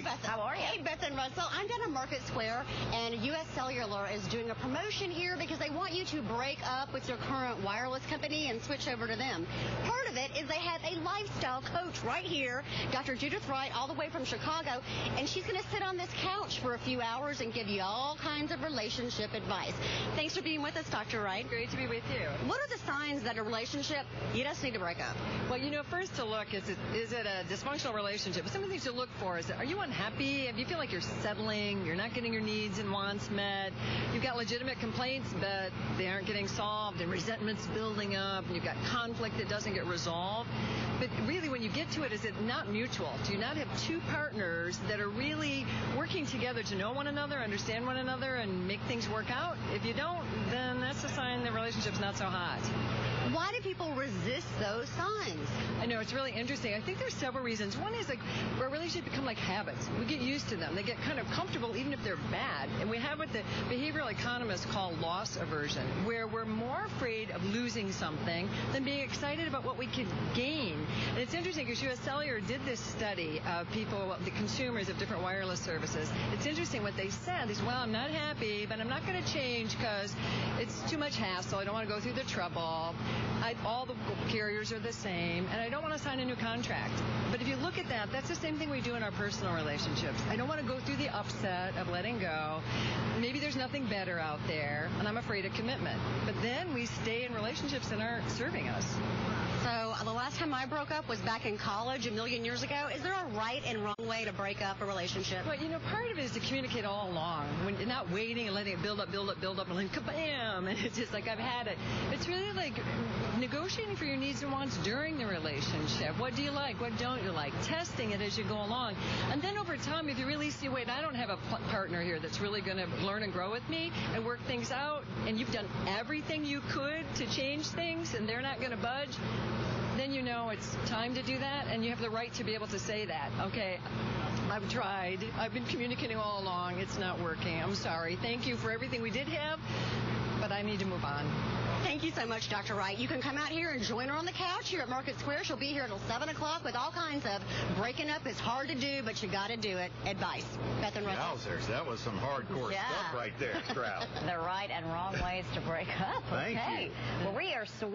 Beth. How are you? Hey, Beth and Russell. I'm down in Market Square, and U.S. Cellular is doing a promotion here because they want you to break up with your current wireless company and switch over to them. Part of it is they have a lifestyle coach right here, Dr. Judith Wright, all the way from Chicago, and she's going to sit on this couch for a few hours and give you all kinds of relationship advice. Thanks for being with us, Dr. Wright. Great to be with you. What are the signs that a relationship, you just need to break up? Well, first to look, is it a dysfunctional relationship? Some of the things to look for is, are you unhappy? Do you feel like you're settling? You're not getting your needs and wants met? You've got legitimate complaints, but they aren't getting solved, and resentment's building up, and you've got conflict that doesn't get resolved. But really, when you get to it, is it not mutual? Do you not have two partners that are really working together to know one another, understand one another, and make things work out? If you don't, then that's a sign the relationship's not so hot. Why do people resist those signs? I know, it's really interesting. I think there's several reasons. One is where relationships become like habits. We get used to them. They get kind of comfortable even if they're bad. And we have what the behavioral economists call loss aversion, where we're more afraid of losing something than being excited about what we could gain. And it's interesting because U.S. Cellular did this study of people, the consumers of different wireless services. It's interesting what they said is, well, I'm not happy, but I'm not going to change because it's too much hassle. I don't want to go through the trouble. All the carriers are the same, and I don't want to sign a new contract. But if you look at that, that's the same thing we do in our personal relationships. I don't want to go through the upset of letting go. Maybe there's nothing better out there, and I'm afraid of commitment. But then we stay in relationships that aren't serving us. So the last time I broke up was back in college a million years ago. Is there a right and wrong way to break up a relationship? Well, part of it is to communicate all along. When you're not waiting and letting it build up, and then kabam, and it's just like, I've had it. It's really like negotiating for your needs and wants during the relationship. What do you like? What don't you like? Testing it as you go along. And then over time, if you really see, wait, I don't have a partner here that's really going to learn and grow with me and work things out, and you've done everything you could to change things, and they're not going to budge, then you know it's time to do that, and you have the right to be able to say that. Okay, I've tried. I've been communicating all along. It's not working. I'm sorry. Thank you for everything we did have, but I need to move on. Thank you so much, Dr. Wright. You can come out here and join her on the couch here at Market Square. She'll be here until 7 o'clock with all kinds of breaking up is hard to do, but you got to do it advice. Beth and Russell. Yowzers, that was some hardcore stuff right there, Stroud. The right and wrong ways to break up. Thank okay. you. Well, we are